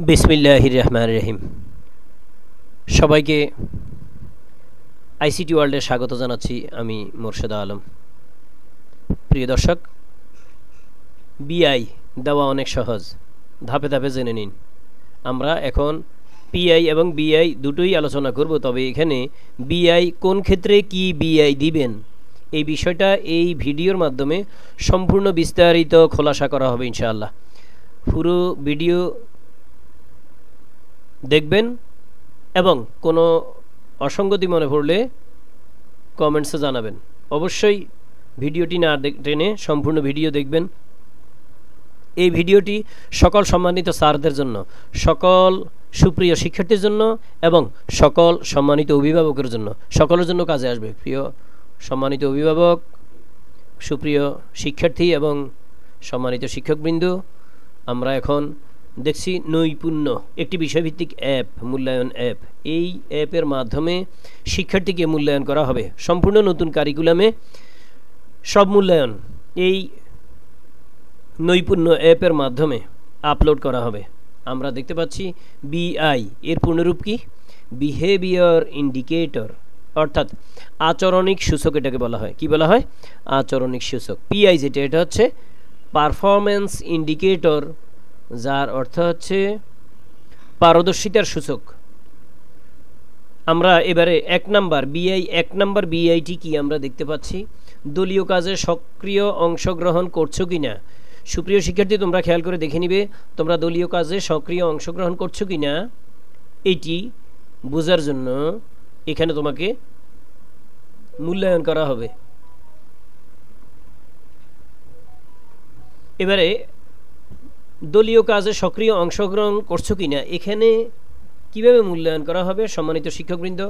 বিসমিল্লাহির রহমানির রহিম। সবাইকে আইসিটি ওয়ার্ল্ডে স্বাগত জানাচ্ছি। আমি মোর্শেদা আলম। প্রিয় দর্শক, বিআই দেওয়া অনেক সহজ, ধাপে ধাপে জেনে নিন। আমরা এখন পিআই এবং বিআই দুটোই আলোচনা করব, তবে এখানে বিআই কোন ক্ষেত্রে কি বিআই দিবেন এই বিষয়টা এই ভিডিওর মাধ্যমে সম্পূর্ণ বিস্তারিত খোলাসা করা হবে ইনশাআল্লাহ। পুরো ভিডিও দেখবেন এবং কোনো অসঙ্গতি মনে পড়লে কমেন্টসে জানাবেন। অবশ্যই ভিডিওটি না টেনে সম্পূর্ণ ভিডিও দেখবেন। এই ভিডিওটি সকল সম্মানিত স্যারদের জন্য, সকল সুপ্রিয় শিক্ষার্থীর জন্য এবং সকল সম্মানিত অভিভাবকের জন্য, সকলের জন্য কাজে আসবে। প্রিয় সম্মানিত অভিভাবক, সুপ্রিয় শিক্ষার্থী এবং সম্মানিত শিক্ষকবৃন্দ, আমরা এখন দেখছি নৈপুণ্য, একটি বিষয়ভিত্তিক অ্যাপ, মূল্যায়ন অ্যাপ। এই অ্যাপের মাধ্যমে শিক্ষার্থীকে মূল্যায়ন করা হবে। সম্পূর্ণ নতুন কারিকুলামে সব মূল্যায়ন এই নৈপুণ্য অ্যাপের মাধ্যমে আপলোড করা হবে। আমরা দেখতে পাচ্ছি বিআই এর পূর্ণরূপ কি? বিহেভিয়ার ইন্ডিকেটর, অর্থাৎ আচরণিক সূচক এটাকে বলা হয়। কি বলা হয়? আচরণিক সূচক। পিআই যেটা, এটা হচ্ছে পারফরম্যান্স ইন্ডিকেটর, যার অর্থ হচ্ছে পারদর্শিতার সূচক। আমরা এবারে এক নাম্বার বিআইটি কি আমরা দেখতে পাচ্ছি? দলীয় কাজে সক্রিয় অংশগ্রহণ করছো কিনা। সুপ্রিয় শিক্ষার্থী, তোমরা খেয়াল করে দেখে নিবে তোমরা দলীয় কাজে সক্রিয় অংশগ্রহণ করছো কিনা। এটি বোঝার জন্য এখানে তোমাকে মূল্যায়ন করা হবে। এবারে দলীয় কাজে সক্রিয় অংশগ্রহণ করছো কিনা এখানে কিভাবে মূল্যায়ন করা হবে? সম্মানিত শিক্ষকবৃন্দ,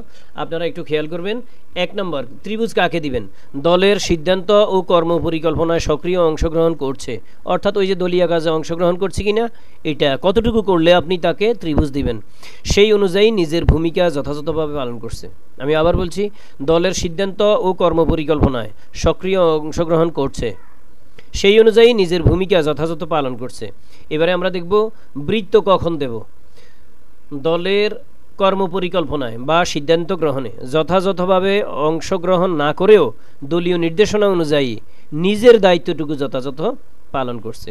আপনারা একটু খেয়াল করবেন। এক নম্বর, ত্রিভুজ কাকে দিবেন? দলের সিদ্ধান্ত ও কর্মপরিকল্পনায় সক্রিয় অংশগ্রহণ করছে, অর্থাৎ ওই যে দলীয় কাজে অংশগ্রহণ করছে কিনা, এটা কতটুকু করলে আপনি তাকে ত্রিভুজ দিবেন। সেই অনুযায়ী নিজের ভূমিকা যথাযথভাবে পালন করছে। আমি আবার বলছি, দলের সিদ্ধান্ত ও কর্মপরিকল্পনায় সক্রিয় অংশগ্রহণ করছে, সেই অনুযায়ী নিজের ভূমিকা যথাযথ পালন করছে। এবারে আমরা দেখব বৃত্ত কখন দেব। দলের কর্মপরিকল্পনায় বা সিদ্ধান্ত গ্রহণে যথাযথভাবে অংশগ্রহণ না করেও দলীয় নির্দেশনা অনুযায়ী নিজের দায়িত্বটুকু যথাযথ পালন করছে।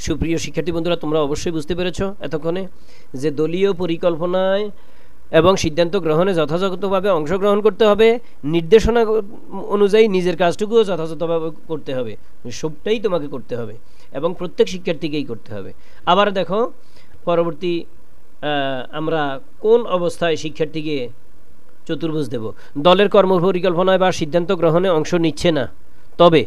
সুপ্রিয় শিক্ষার্থী বন্ধুরা, তোমরা অবশ্যই বুঝতে পেরেছ এতক্ষণে যে দলীয় পরিকল্পনায় এবং সিদ্ধান্ত গ্রহণে যথাযথভাবে অংশগ্রহণ করতে হবে, নির্দেশনা অনুযায়ী নিজের কাজটুকুও যথাযথভাবে করতে হবে। সবটাই তোমাকে করতে হবে এবং প্রত্যেক শিক্ষার্থীকেই করতে হবে। আবার দেখো পরবর্তী আমরা কোন অবস্থায় শিক্ষার্থীকে চতুর্ভুজ দেব। দলের কর্মপরিকল্পনায় বা সিদ্ধান্ত গ্রহণে অংশ নিচ্ছে না, তবে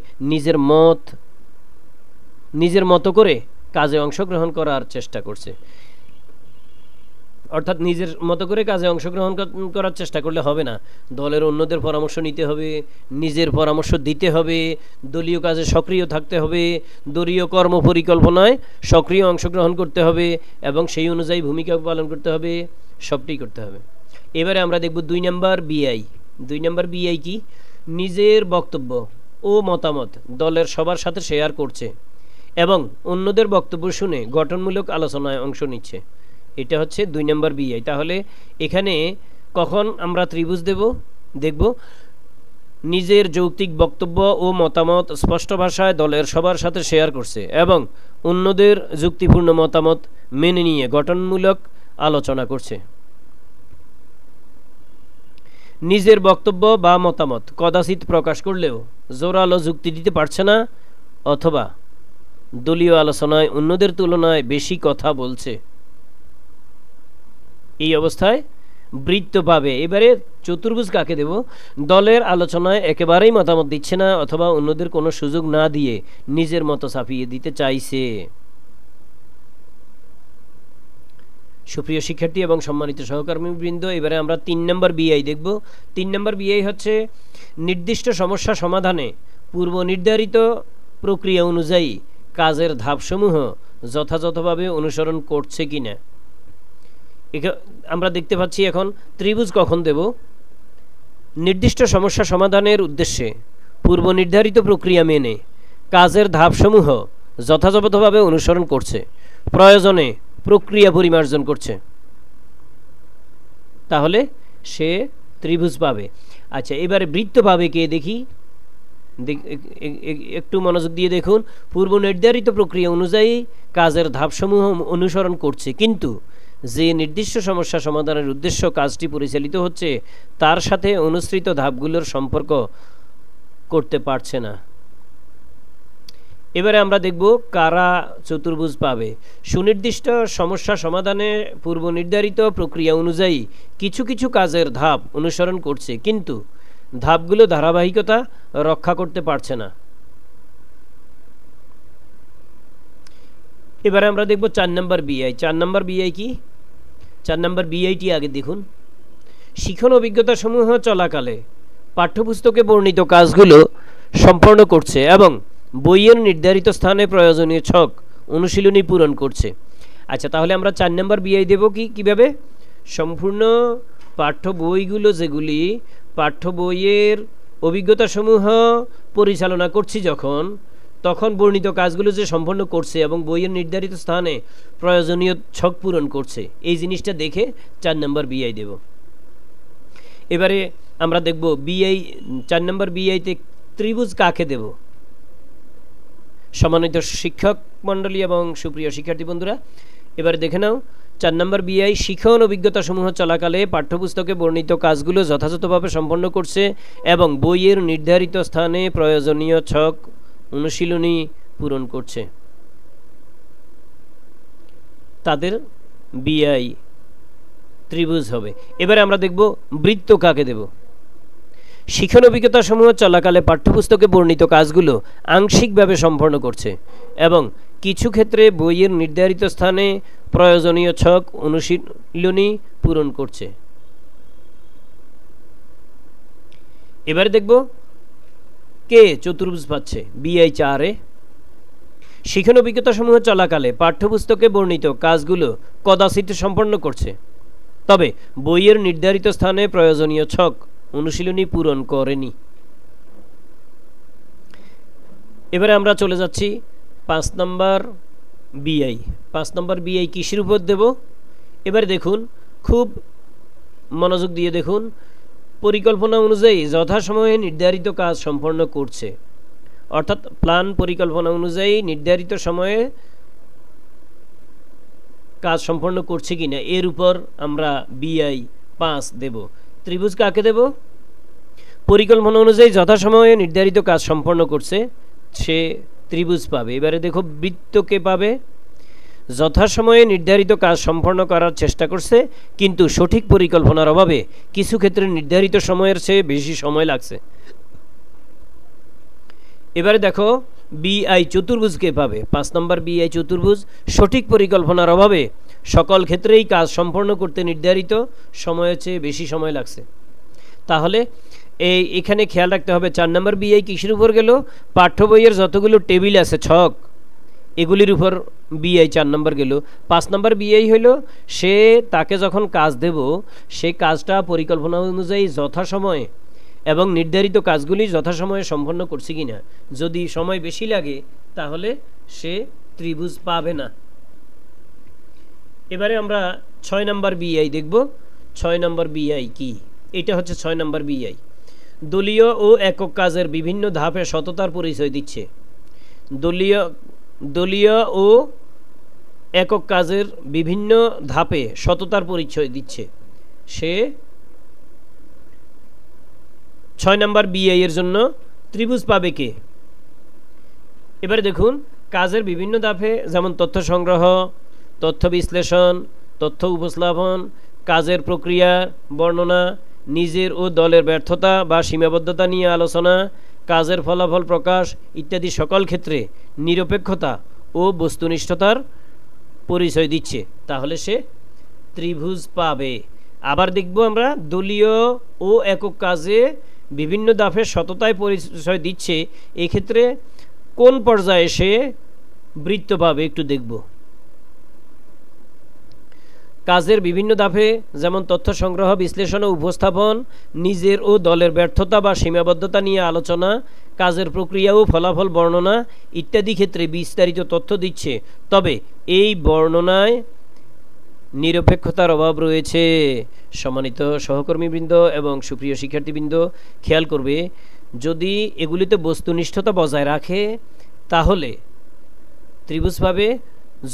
নিজের মতো করে কাজে অংশগ্রহণ করার চেষ্টা করছে। অর্থাৎ নিজের মতো করে কাজে অংশগ্রহণ করার চেষ্টা করলে হবে না, দলের অন্যদের পরামর্শ নিতে হবে, নিজের পরামর্শ দিতে হবে, দলীয় কাজে সক্রিয় থাকতে হবে, দলীয় কর্মপরিকল্পনায় সক্রিয় অংশগ্রহণ করতে হবে এবং সেই অনুযায়ী ভূমিকা পালন করতে হবে, সবটাই করতে হবে। এবারে আমরা দেখব 2 নম্বর বিআই। 2 নম্বর বিআই কি? নিজের বক্তব্য ও মতামত দলের সবার সাথে শেয়ার করছে এবং অন্যদের বক্তব্য শুনে গঠনমূলক আলোচনায় অংশ নিচ্ছে। এটা হচ্ছে 2 নম্বর বিআই। তাহলে এখানে কখন আমরা ত্রিভুজ দেখব? নিজের যৌক্তিক বক্তব্য ও মতামত স্পষ্ট ভাষায় দলের সবার সাথে শেয়ার করছে এবং অন্যদের যুক্তিপূর্ণ মতামত মেনে নিয়ে গঠনমূলক আলোচনা করছে। নিজের বক্তব্য বা মতামত কদাচিৎ প্রকাশ করলেও জোরালো যুক্তি দিতে পারছে না অথবা দলীয় আলোচনায় অন্যদের তুলনায় বেশি কথা বলছে, এই অবস্থায় বৃত্ত পাবে। এবারে চতুর্ভুজ কাকে দেব? দলের আলোচনায় একেবারেই মতামত দিচ্ছে না অথবা অন্যদের কোনো সুযোগ না দিয়ে নিজের মতো ছাপিয়ে দিতে চাইছে। সুপ্রিয় শিক্ষার্থী এবং সম্মানিত সহকর্মীবৃন্দ, এবারে আমরা 3 নম্বর বিআই দেখব। 3 নম্বর বিআই হচ্ছে নির্দিষ্ট সমস্যা সমাধানে পূর্ব নির্ধারিত প্রক্রিয়া অনুযায়ী কাজের ধাপসমূহ যথাযথভাবে অনুসরণ করছে কিনা। আমরা দেখতে পাচ্ছি এখন ত্রিভুজ কখন দেব? নির্দিষ্ট সমস্যা সমাধানের উদ্দেশ্যে পূর্ব নির্ধারিত প্রক্রিয়া মেনে কাজের ধাপসমূহ যথাযথভাবে অনুসরণ করছে। প্রয়োজনে প্রক্রিয়া পরিমার্জন করছে, তাহলে সে ত্রিভুজ পাবে। আচ্ছা, এবারে বৃত্ত পাবে কে দেখি, একটু মনোযোগ দিয়ে দেখুন। পূর্ব নির্ধারিত প্রক্রিয়া অনুযায়ী কাজের ধাপসমূহ অনুসরণ করছে, কিন্তু যে নির্দিষ্ট সমস্যা সমাধানের উদ্দেশ্য কাজটি পরিচালিত হচ্ছে তার সাথে অনুসৃত ধাপগুলোর সম্পর্ক করতে পারছে না। এবারে আমরা দেখব কারা চতুর্ভুজ পাবে। সুনির্দিষ্ট সমস্যা সমাধানে পূর্ব নির্ধারিত প্রক্রিয়া অনুযায়ী কিছু কিছু কাজের ধাপ অনুসরণ করছে, কিন্তু ধাপগুলো ধারাবাহিকতা রক্ষা করতে পারছে না। এবারে আমরা দেখব 4 নম্বর বিআই। 4 নম্বর বিআই কি? 4 নম্বর বিআইটি আগে দেখুন। শিখন অভিজ্ঞতা সমূহ চলাকালে পাঠ্যপুস্তকে বর্ণিত কাজগুলো সম্পন্ন করছে এবং বইয়ের নির্ধারিত স্থানে প্রয়োজনীয় ছক অনুশীলনী পূরণ করছে। আচ্ছা, তাহলে আমরা 4 নম্বর বিআই দেব কিভাবে? সম্পূর্ণ পাঠ্য বইগুলো, যেগুলি পাঠ্য বইয়ের অভিজ্ঞতাসমূহ পরিচালনা করছি তখন বর্ণিত কাজগুলো যে সম্পন্ন করছে এবং বইয়ের নির্ধারিত স্থানে প্রয়োজনীয় ছক পূরণ করছে, এই জিনিসটা দেখে 4 নম্বর বিআই দেব। এবারে আমরা দেখব বিআই 4 নম্বর বিআইতে ত্রিভুজ কাকে দেব। সম্মানিত শিক্ষক মণ্ডলী এবং সুপ্রিয় শিক্ষার্থী বন্ধুরা, এবারে দেখে নাও 4 নম্বর বিআই শিখন অভিজ্ঞতা সমূহ চলাকালে পাঠ্যপুস্তকে বর্ণিত কাজগুলো যথাযথভাবে সম্পন্ন করছে এবং বইয়ের নির্ধারিত স্থানে প্রয়োজনীয় ছক অনুশীলনী পূরণ করছে, তাদের বিআই ত্রিভুজ হবে। এবারে আমরা দেখব বৃত্ত কাকে দেব। শিখন অভিজ্ঞতা সমূহ চলাকালে পাঠ্যপুস্তকে বর্ণিত কাজগুলো আংশিকভাবে সম্পন্ন করছে এবং কিছু ক্ষেত্রে বইয়ের নির্ধারিত স্থানে প্রয়োজনীয় ছক অনুশীলনী পূরণ করছে। এবারে দেখব কে চতুর্ভুজ পাচ্ছে। বিআই 4-এ শিখন অভিজ্ঞতা সমূহ চলাকালে পাঠ্যপুস্তকে বর্ণিত কাজগুলো কদাচিৎ সম্পন্ন করছে, তবে বইয়ের নির্ধারিত স্থানে প্রয়োজনীয় ছক অনুশীলনী পূরণ করেনি। এবারে আমরা চলে যাচ্ছি 5 নম্বর বিআই। 5 নম্বর বিআই কিসের উপর দেব? এবারে দেখুন, খুব মনোযোগ দিয়ে দেখুন। পরিকল্পনা অনুযায়ী যথাসময়ে নির্ধারিত কাজ সম্পন্ন করছে, অর্থাৎ প্ল্যান পরিকল্পনা অনুযায়ী নির্ধারিত সময়ে কাজ সম্পন্ন করছে কিনা, এর উপর আমরা বিআই 5 দেব। ত্রিভুজ কাকে দেব? পরিকল্পনা অনুযায়ী যথাসময়ে নির্ধারিত কাজ সম্পন্ন করছে, সে ত্রিভুজ পাবে। এবারে দেখো বৃত্তকে পাবে। যথাসময়ে নির্ধারিত কাজ সম্পন্ন করার চেষ্টা করছে, কিন্তু সঠিক পরিকল্পনার অভাবে কিছু ক্ষেত্রে নির্ধারিত সময়ের চেয়ে বেশি সময় লাগছে। এবারে দেখো বিআই চতুর্ভুজকে পাবে। 5 নম্বর বিআই চতুর্ভুজ সঠিক পরিকল্পনার অভাবে সকল ক্ষেত্রেই কাজ সম্পন্ন করতে নির্ধারিত সময়ের চেয়ে বেশি সময় লাগছে। তাহলে এখানে খেয়াল রাখতে হবে 4 নম্বর বিআই কিসের উপর গেল? পাঠ্য বইয়ের যতগুলো টেবিল আছে, ছক, এগুলির উপর বিআই 4 নম্বর গেল। 5 নম্বর বিআই হইল সে তাকে যখন কাজ দেব, সে কাজটা পরিকল্পনা অনুযায়ী যথাসময়ে এবং নির্ধারিত কাজগুলি যথাসময়ে সম্পন্ন করছে কিনা। যদি সময় বেশি লাগে তাহলে সে ত্রিভুজ পাবে না। এবারে আমরা 6 নম্বর বিআই দেখব। 6 নম্বর বিআই কি? এটা হচ্ছে 6 নম্বর বিআই। দলীয় ও একক কাজের বিভিন্ন ধাপে সততার পরিচয় দিচ্ছে। দলীয় ও একক কাজের বিভিন্ন ধাপে সততার পরিচয় দিচ্ছে, সে 6 নম্বর বিআই এর জন্য ত্রিভুজ পাবে কে? এবারে দেখুন, কাজের বিভিন্ন ধাপে যেমন তথ্য সংগ্রহ, তথ্য বিশ্লেষণ, তথ্য উপস্থাপন, কাজের প্রক্রিয়া বর্ণনা, নিজের ও দলের ব্যর্থতা বা সীমাবদ্ধতা নিয়ে আলোচনা, কাজের ফলাফল প্রকাশ ইত্যাদি সকল ক্ষেত্রে নিরপেক্ষতা ও বস্তুনিষ্ঠতার পরিচয় দিচ্ছে, তাহলে সে ত্রিভুজ পাবে। আবার দেখব আমরা দলীয় ও একক কাজে বিভিন্ন ধাপে সততায় পরিচয় দিচ্ছে, এক্ষেত্রে কোন পর্যায়ে সে বৃত্ত পাবে একটু দেখব। কাজের বিভিন্ন ধাপে যেমন তথ্য সংগ্রহ, বিশ্লেষণ ও উপস্থাপন, নিজের ও দলের ব্যর্থতা বা সীমাবদ্ধতা নিয়ে আলোচনা, কাজের প্রক্রিয়া ও ফলাফল বর্ণনা ইত্যাদি ক্ষেত্রে বিস্তারিত তথ্য দিচ্ছে। তবে এই বর্ণনায় নিরপেক্ষতার অভাব রয়েছে। সম্মানিত সহকর্মীবৃন্দ এবং সুপ্রিয় শিক্ষার্থীবৃন্দ, খেয়াল করবে, যদি এগুলিতে বস্তুনিষ্ঠতা বজায় রাখে তাহলে ত্রিভুজ পাবে।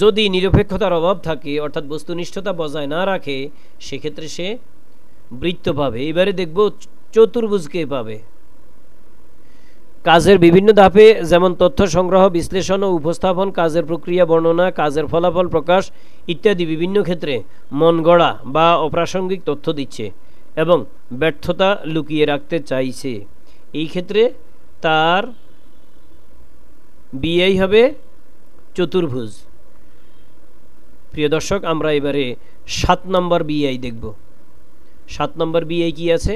যদি নিরপেক্ষতার অভাব থাকে অর্থাৎ বস্তুনিষ্ঠতা বজায় না রাখে সেক্ষেত্রে সে বৃত্ত পাবে। এবারে দেখব চতুর্ভুজকে পাবে। কাজের বিভিন্ন ধাপে যেমন তথ্য সংগ্রহ, বিশ্লেষণ ও উপস্থাপন, কাজের প্রক্রিয়া বর্ণনা, কাজের ফলাফল প্রকাশ ইত্যাদি বিভিন্ন ক্ষেত্রে মন গড়া বা অপ্রাসঙ্গিক তথ্য দিচ্ছে এবং ব্যর্থতা লুকিয়ে রাখতে চাইছে। এই ক্ষেত্রে তার বিআই হবে চতুর্ভুজ। প্রিয় দর্শক, আমরা এবারে 7 নম্বর বিআই দেখব। 7 নম্বর বিআই কি আছে?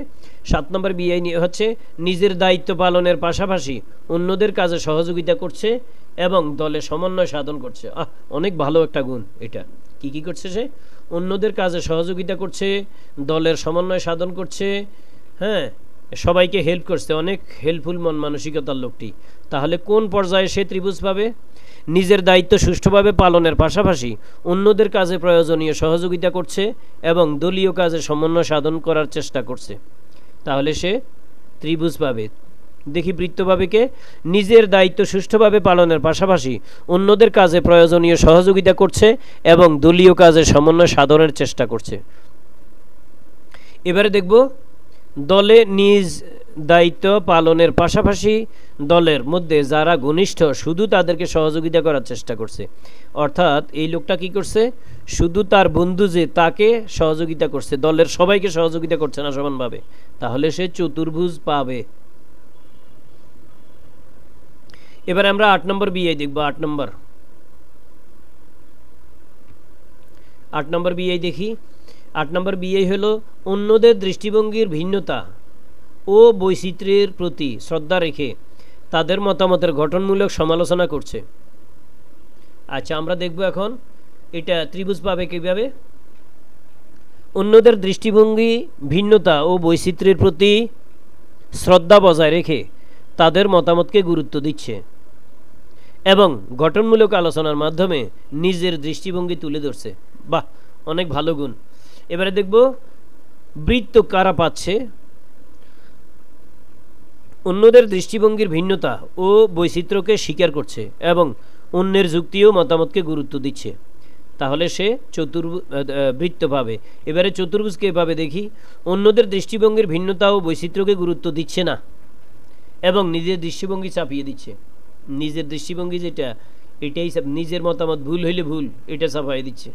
7 নম্বর বিআই হচ্ছে নিজের দায়িত্ব পালনের পাশাপাশি অন্যদের কাজে সহযোগিতা করছে এবং দলে সমন্বয় সাধন করছে। অনেক ভালো একটা গুণ এটা। কি কি করছে সে? অন্যদের কাজে সহযোগিতা করছে, দলের সমন্বয় সাধন করছে, হ্যাঁ, সবাইকে হেল্প করছে। অনেক হেল্পফুল মন মানসিকতার লোকটি। তাহলে কোন পর্যায়ে সে ত্রিভুজ পাবে? নিজের দায়িত্ব সুষ্ঠুভাবে পালনের পাশাপাশি অন্যদের কাজে প্রয়োজনীয় সহযোগিতা করছে এবং দলীয় কাজে সমন্বয় সাধন করার চেষ্টা করছে। তাহলে সে ত্রিভুজ পাবে। দেখি বৃত্ত পাবে কে? নিজের দায়িত্ব সুষ্ঠুভাবে পালনের পাশাপাশি অন্যদের কাজে প্রয়োজনীয় সহযোগিতা করছে এবং দলীয় কাজে সমন্বয় সাধনের চেষ্টা করছে। এবারে দেখব দলে নিজ দায়িত্ব পালনের পাশাপাশি দলের মধ্যে যারা ঘনিষ্ঠ শুধু তাদেরকে সহযোগিতা করার চেষ্টা করছে। অর্থাৎ এই লোকটা কি করছে? শুধু তার বন্ধু যে তাকে সহযোগিতা করছে, দলের সবাইকে সহযোগিতা করছে না সমানভাবে। তাহলে সে চতুর্ভুজ পাবে। এবারে আমরা 8 নম্বর বিআই দেখব। 8 নম্বর বিআই দেখি। 8 নম্বর বিআই হলো অন্যদের দৃষ্টিভঙ্গির ভিন্নতা ও বৈচিত্র্যের প্রতি শ্রদ্ধা রেখে তাদের মতামতের গঠনমূলক সমালোচনা করছে। আচ্ছা, আমরা দেখব এখন এটা ত্রিভুজ পাবে কিভাবে। অন্যদের দৃষ্টিভঙ্গি, ভিন্নতা ও বৈচিত্র্যের প্রতি শ্রদ্ধা বজায় রেখে তাদের মতামতকে গুরুত্ব দিচ্ছে এবং গঠনমূলক আলোচনার মাধ্যমে নিজের দৃষ্টিভঙ্গি তুলে ধরছে। বাহ, অনেক ভালো গুণ। এবারে দেখব বৃত্ত কারা পাচ্ছে। অন্যদের দৃষ্টিভঙ্গির ভিন্নতা ও বৈচিত্র্যকে স্বীকার করছে এবং অন্যের যুক্তি ও মতামতকে গুরুত্ব দিচ্ছে। তাহলে সে বৃত্ত পাবে। এবারে চতুর্ভুজকে পাবে দেখি। অন্যদের দৃষ্টিভঙ্গির ভিন্নতা ও বৈচিত্র্যকে গুরুত্ব দিচ্ছে না এবং নিজের দৃষ্টিভঙ্গি চাপিয়ে দিচ্ছে। নিজের দৃষ্টিভঙ্গি যেটা, এটাই নিজের মতামত ভুল হইলে ভুল, এটা চাপাই দিচ্ছে।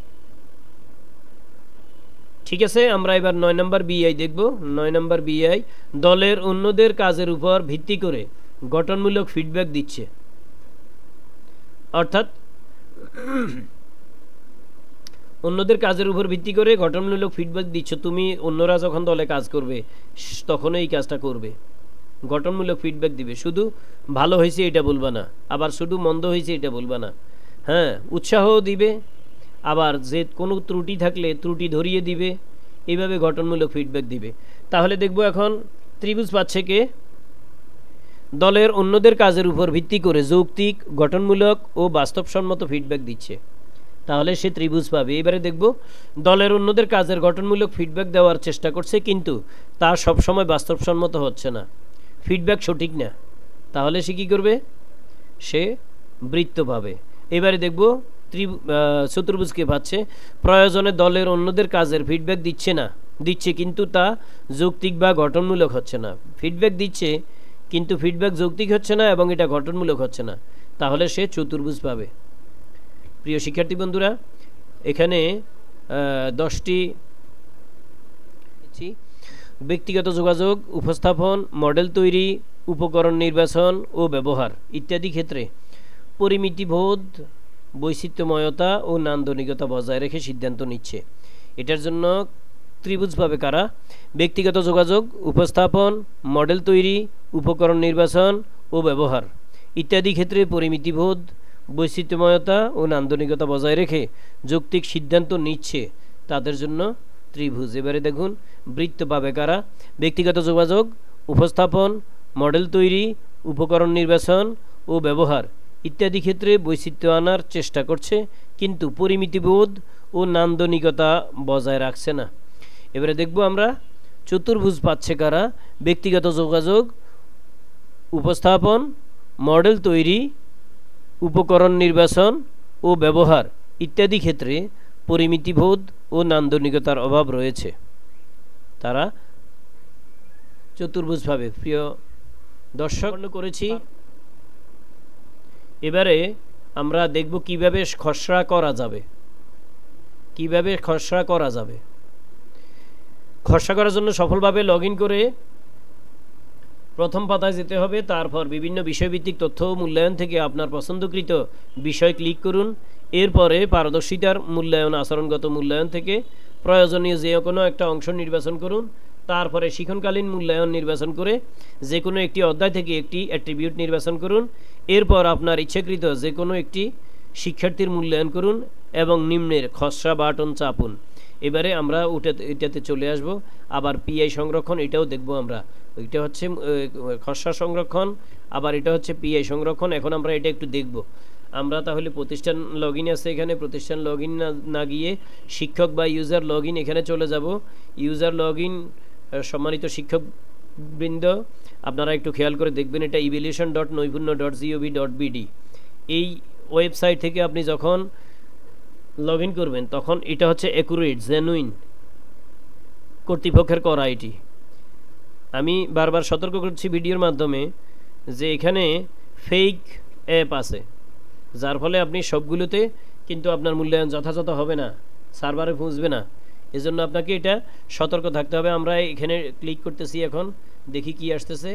ঠিক আছে, আমরা এবার 9 নম্বর বিআই দেখব। 9 নম্বর বিআই দলের অন্যদের কাজের উপর ভিত্তি করে গঠনমূলক ফিডব্যাক দিচ্ছে। অর্থাৎ অন্যদের কাজের উপর ভিত্তি করে গঠনমূলক ফিডব্যাক দিচ্ছ। তুমি অন্যরা যখন দলে কাজ করবে তখন এই কাজটা করবে, গঠনমূলক ফিডব্যাক দিবে। শুধু ভালো হয়েছে এটা বলবা না, আবার শুধু মন্দ হয়েছে এটা বলবা না। হ্যাঁ, উৎসাহও দিবে, আবার যে কোনো ত্রুটি থাকলে ত্রুটি ধরিয়ে দিবে। এইভাবে গঠনমূলক ফিডব্যাক দিবে। তাহলে দেখব এখন ত্রিভুজ পাচ্ছে কে? দলের অন্যদের কাজের উপর ভিত্তি করে যৌক্তিক, গঠনমূলক ও বাস্তবসম্মত ফিডব্যাক দিচ্ছে। তাহলে সে ত্রিভুজ পাবে। এবারে দেখব দলের অন্যদের কাজের গঠনমূলক ফিডব্যাক দেওয়ার চেষ্টা করছে কিন্তু তা সবসময় বাস্তবসম্মত হচ্ছে না, ফিডব্যাক সঠিক না। তাহলে সে কী করবে? সে বৃত্ত পাবে। এবারে দেখব চতুর্ভুজকে পাচ্ছে। প্রয়োজনে দলের অন্যদের কাজের ফিডব্যাক দিচ্ছে কিন্তু তা যৌক্তিক বা গঠনমূলক হচ্ছে না। ফিডব্যাক দিচ্ছে কিন্তু ফিডব্যাক যৌক্তিক হচ্ছে না এবং এটা গঠনমূলক হচ্ছে না। তাহলে সে চতুর্ভুজ পাবে। প্রিয় শিক্ষার্থী বন্ধুরা, এখানে 10টি ব্যক্তিগত যোগাযোগ, উপস্থাপন, মডেল তৈরি, উপকরণ নির্বাচন ও ব্যবহার ইত্যাদি ক্ষেত্রে পরিমিতিবোধ, বৈচিত্র্যময়তা ও নান্দনিকতা বজায় রেখে সিদ্ধান্ত নিচ্ছে। এটার জন্য ত্রিভুজ পাবে কারা? ব্যক্তিগত যোগাযোগ, উপস্থাপন, মডেল তৈরি, উপকরণ নির্বাচন ও ব্যবহার ইত্যাদি ক্ষেত্রে পরিমিতিবোধ, বৈচিত্র্যময়তা ও নান্দনিকতা বজায় রেখে যৌক্তিক সিদ্ধান্ত নিচ্ছে। তাদের জন্য ত্রিভুজ। এবারে দেখুন বৃত্ত পাবে কারা? ব্যক্তিগত যোগাযোগ, উপস্থাপন, মডেল তৈরি, উপকরণ নির্বাচন ও ব্যবহার ইত্যাদি ক্ষেত্রে বৈচিত্র্য আনার চেষ্টা করছে, কিন্তু পরিমিতিবোধ ও নান্দনিকতা বজায় রাখছে না। এবারে দেখব আমরা চতুর্ভুজ পাচ্ছে কারা? ব্যক্তিগত যোগাযোগ, উপস্থাপন, মডেল তৈরি, উপকরণ নির্বাচন ও ব্যবহার ইত্যাদি ক্ষেত্রে পরিমিতিবোধ ও নান্দনিকতার অভাব রয়েছে, তারা চতুর্ভুজ পাবে। প্রিয় দর্শক করেছি। এবারে আমরা দেখব কিভাবে খসড়া করা যাবে। খসড়া করার জন্য সফলভাবে লগ ইন করে প্রথম পাতায় যেতে হবে। তারপর বিভিন্ন বিষয়ভিত্তিক তথ্য মূল্যায়ন থেকে আপনার পছন্দকৃত বিষয় ক্লিক করুন। এরপরে পারদর্শিতার মূল্যায়ন, আচরণগত মূল্যায়ন থেকে প্রয়োজনীয় যে কোনো একটা অংশ নির্বাচন করুন। তারপরে শিক্ষণকালীন মূল্যায়ন নির্বাচন করে যে কোনো একটি অধ্যায় থেকে একটি অ্যাট্রিবিউট নির্বাচন করুন। এরপর আপনার ইচ্ছাকৃত যে কোনো একটি শিক্ষার্থীর মূল্যায়ন করুন এবং নিম্নের খসড়া বাটন চাপুন। এবারে আমরা এটাতে চলে আসব। আবার পিআই সংরক্ষণ, এটাও দেখব আমরা। ওইটা হচ্ছে খসড়া সংরক্ষণ, আবার এটা হচ্ছে পিআই সংরক্ষণ। এখন আমরা এটা একটু দেখব। আমরা তাহলে প্রতিষ্ঠান লগ ইন আছে, এখানে প্রতিষ্ঠান লগ ইন না গিয়ে শিক্ষক বা ইউজার লগ ইন এখানে চলে যাব। ইউজার লগ ইন, সম্মানিত শিক্ষকবৃন্দ আপনারা একটু খেয়াল করে দেখবেন, এটা evaluation.naipurnya.gov.bd। এই ওয়েবসাইট থেকে আপনি যখন লগ ইন করবেন তখন এটা হচ্ছে অ্যাকুরেট, জেনুইন কর্তৃপক্ষের করা। এটি আমি বারবার সতর্ক করছি ভিডিওর মাধ্যমে যে এখানে ফেক অ্যাপ আছে, যার ফলে আপনি সবগুলোতে কিন্তু আপনার মূল্যায়ন যথাযথ হবে না, সার্ভারে পৌঁছবে না। এজন্য আপনাকে এটা সতর্ক থাকতে হবে। আমরা এখানে ক্লিক করতেছি, এখন দেখি কি আসতেছে।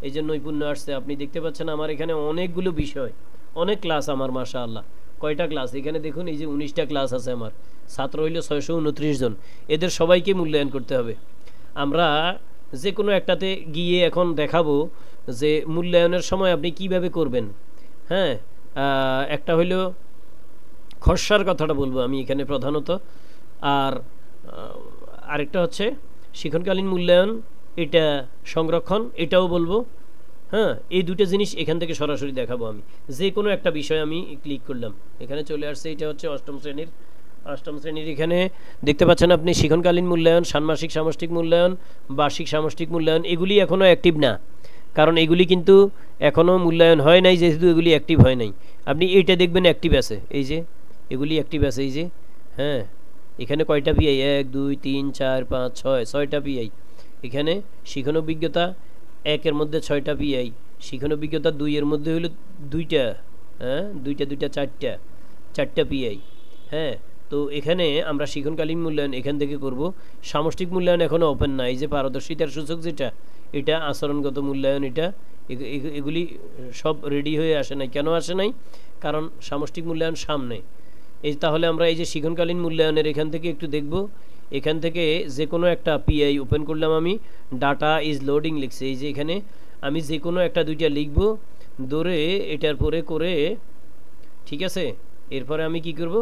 এই যে নৈপুণ্য আসছে, আপনি দেখতে পাচ্ছেন আমার এখানে অনেকগুলো বিষয়, অনেক ক্লাস আমার, মাশাআল্লাহ। কয়টা ক্লাস এখানে দেখুন, এই যে 19টা ক্লাস আছে আমার, ছাত্র হইল 629 জন। এদের সবাইকে মূল্যায়ন করতে হবে। আমরা যে কোনো একটাতে গিয়ে এখন দেখাবো যে মূল্যায়নের সময় আপনি কিভাবে করবেন। হ্যাঁ, একটা হইল খসড়ার কথাটা বলবো আমি এখানে প্রধানত, আর আরেকটা হচ্ছে শিক্ষণকালীন মূল্যায়ন, এটা সংরক্ষণ, এটাও বলবো। হ্যাঁ, এই দুটো জিনিস এখান থেকে সরাসরি দেখাবো আমি। যে কোনো একটা বিষয় আমি ক্লিক করলাম, এখানে চলে আসছে। এটা হচ্ছে অষ্টম শ্রেণীর এখানে দেখতে পাচ্ছেন আপনি শিক্ষণকালীন মূল্যায়ন, ষান্মাসিক সামষ্টিক মূল্যায়ন, বার্ষিক সামষ্টিক মূল্যায়ন, এগুলি এখনও অ্যাক্টিভ না, কারণ এগুলি কিন্তু এখনও মূল্যায়ন হয় নাই, যেহেতু এগুলি অ্যাক্টিভ হয় নাই। আপনি এইটা দেখবেন অ্যাক্টিভ আছে, এই যে এগুলি অ্যাক্টিভ আছে, এই যে। হ্যাঁ, এখানে কয়টা পিআই? 1 2 3 4 5 6, 6টা পিআই। এখানে শিক্ষণ অভিজ্ঞতা 1-এর মধ্যে 6টা পিআই, শিক্ষণ অভিজ্ঞতা 2-এর মধ্যে হলো 2টা, হ্যাঁ 2টা 4টা পিআই। হ্যাঁ, তো এখানে আমরা শিক্ষণকালীন মূল্যায়ন এখান থেকে করব। সামষ্টিক মূল্যায়ন এখনও ওপেন না। এই যে পারদর্শিতার সূচক যেটা, এটা আচরণগত মূল্যায়ন, এটা এগুলি সব রেডি হয়ে আসে নাই। কেন আসে নাই? কারণ সামষ্টিক মূল্যায়ন সামনে। এই তাহলে আমরা এই যে শিক্ষণকালীন মূল্যায়নের এখান থেকে একটু দেখব। এখান থেকে যে কোনো একটা পিআই ওপেন করলাম আমি, ডাটা ইজ লোডিং লিখছে। এই যে এখানে আমি যে কোনো একটা 2টা লিখব, ধরে এটার পরে করে, ঠিক আছে। এরপরে আমি কি করব?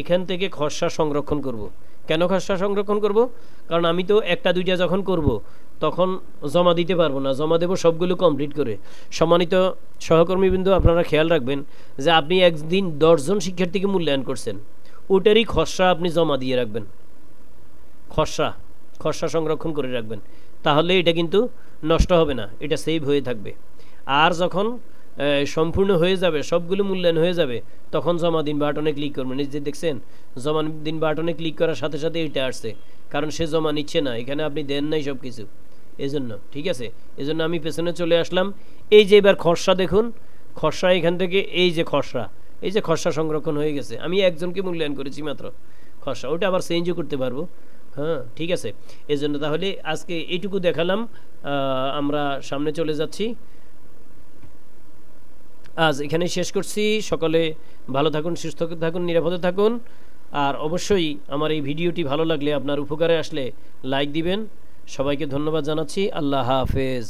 এখান থেকে খসড়া সংরক্ষণ করব। কেন খসড়া সংরক্ষণ করব? কারণ আমি তো 1টা 2টা যখন করব তখন জমা দিতে পারবো না, জমা দেব সবগুলো কমপ্লিট করে। সম্মানিত সহকর্মীবৃন্দ আপনারা খেয়াল রাখবেন যে আপনি একদিন 10 জন শিক্ষার্থীকে মূল্যায়ন করছেন, ওটারই খসড়া আপনি জমা দিয়ে রাখবেন, খসড়া সংরক্ষণ করে রাখবেন। তাহলে এটা কিন্তু নষ্ট হবে না, এটা সেভ হয়ে থাকবে। আর যখন সম্পূর্ণ হয়ে যাবে, সবগুলো মূল্যায়ন হয়ে যাবে, তখন জমা দিন বাটনে ক্লিক করবেন। এই যে দেখছেন জমা দিন বাটনে ক্লিক করার সাথে সাথে এটা আসছে, কারণ সে জমা নিচ্ছে না, এখানে আপনি দেন নাই সব কিছু, এজন্য। ঠিক আছে, এজন্য আমি পেছনে চলে আসলাম। এই যে এবার খসড়া দেখুন, খসড়া এখান থেকে এই যে খসড়া সংরক্ষণ হয়ে গেছে। আমি একজনকে মূল্যায়ন করেছি মাত্র, খসড়া, ওটা আবার চেঞ্জও করতে পারবো। হ্যাঁ, ঠিক আছে। এজন্য তাহলে আজকে এইটুকু দেখালাম, আমরা সামনে চলে যাচ্ছি। আজ এখানে শেষ করছি। সকলে ভালো থাকুন, সুস্থ থাকুন, নিরাপদে থাকুন। আর অবশ্যই আমার এই ভিডিওটি ভালো লাগলে, আপনার উপকারে আসলে লাইক দিবেন। সবাইকে ধন্যবাদ জানাচ্ছি। আল্লাহ হাফেজ।